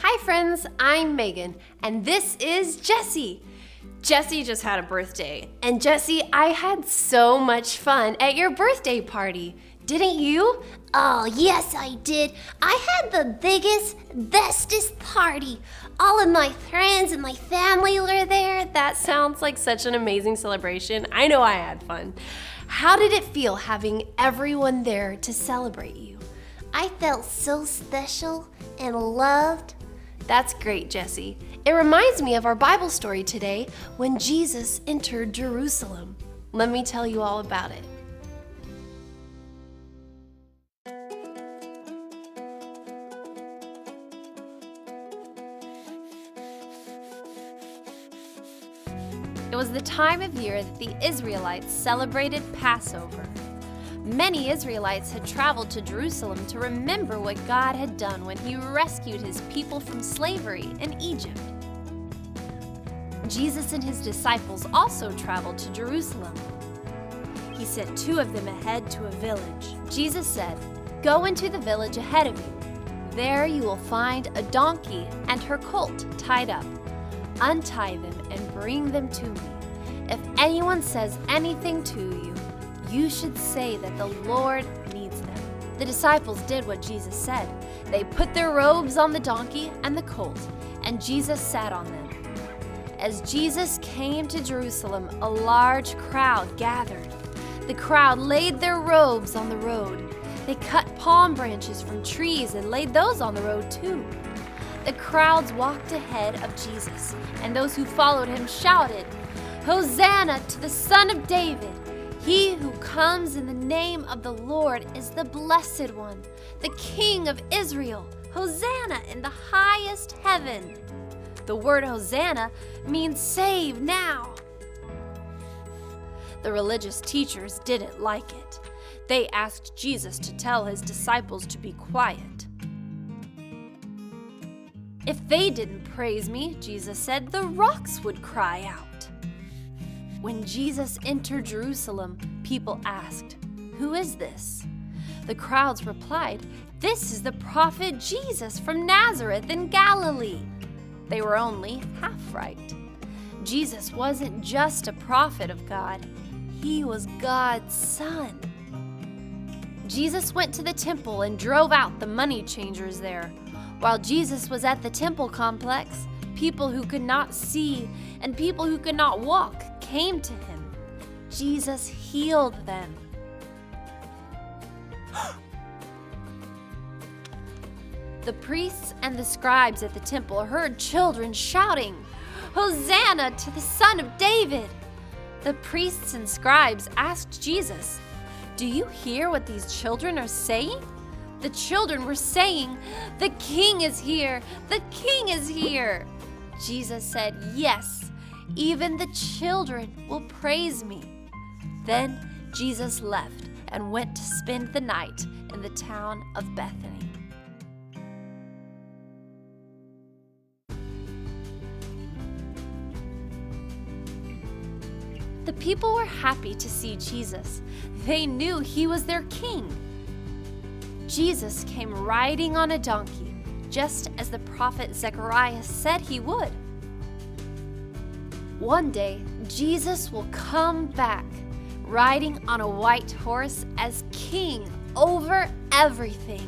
Hi friends, I'm Megan, and this is Jessie. Jessie just had a birthday, and Jessie, I had so much fun at your birthday party. Didn't you? Oh, yes, I did. I had the biggest, bestest party. All of my friends and my family were there. That sounds like such an amazing celebration. I know I had fun. How did it feel having everyone there to celebrate you? I felt so special and loved. That's great, Jessie. It reminds me of our Bible story today when Jesus entered Jerusalem. Let me tell you all about it. It was the time of year that the Israelites celebrated Passover. Many Israelites had traveled to Jerusalem to remember what God had done when He rescued His people from slavery in Egypt. Jesus and His disciples also traveled to Jerusalem. He sent 2 of them ahead to a village. Jesus said, "Go into the village ahead of you. There you will find a donkey and her colt tied up. Untie them and bring them to me. If anyone says anything to you, you should say that the Lord needs them." The disciples did what Jesus said. They put their robes on the donkey and the colt, and Jesus sat on them. As Jesus came to Jerusalem, a large crowd gathered. The crowd laid their robes on the road. They cut palm branches from trees and laid those on the road too. The crowds walked ahead of Jesus, and those who followed him shouted, "Hosanna to the Son of David! He who comes in the name of the Lord is the Blessed One, the King of Israel. Hosanna in the highest heaven." The word Hosanna means save now. The religious teachers didn't like it. They asked Jesus to tell his disciples to be quiet. "If they didn't praise me," Jesus said, "the rocks would cry out." When Jesus entered Jerusalem, people asked, "Who is this?" The crowds replied, "This is the prophet Jesus from Nazareth in Galilee." They were only half right. Jesus wasn't just a prophet of God. He was God's Son. Jesus went to the temple and drove out the money changers there. While Jesus was at the temple complex, people who could not see and people who could not walk came to him. Jesus healed them. The priests and the scribes at the temple heard children shouting, "Hosanna to the Son of David!" The priests and scribes asked Jesus, "Do you hear what these children are saying?" The children were saying, "The King is here! The King is here!" Jesus said, "Yes, even the children will praise me." Then Jesus left and went to spend the night in the town of Bethany. The people were happy to see Jesus. They knew he was their king. Jesus came riding on a donkey, just as the prophet Zechariah said he would. One day, Jesus will come back, riding on a white horse as king over everything.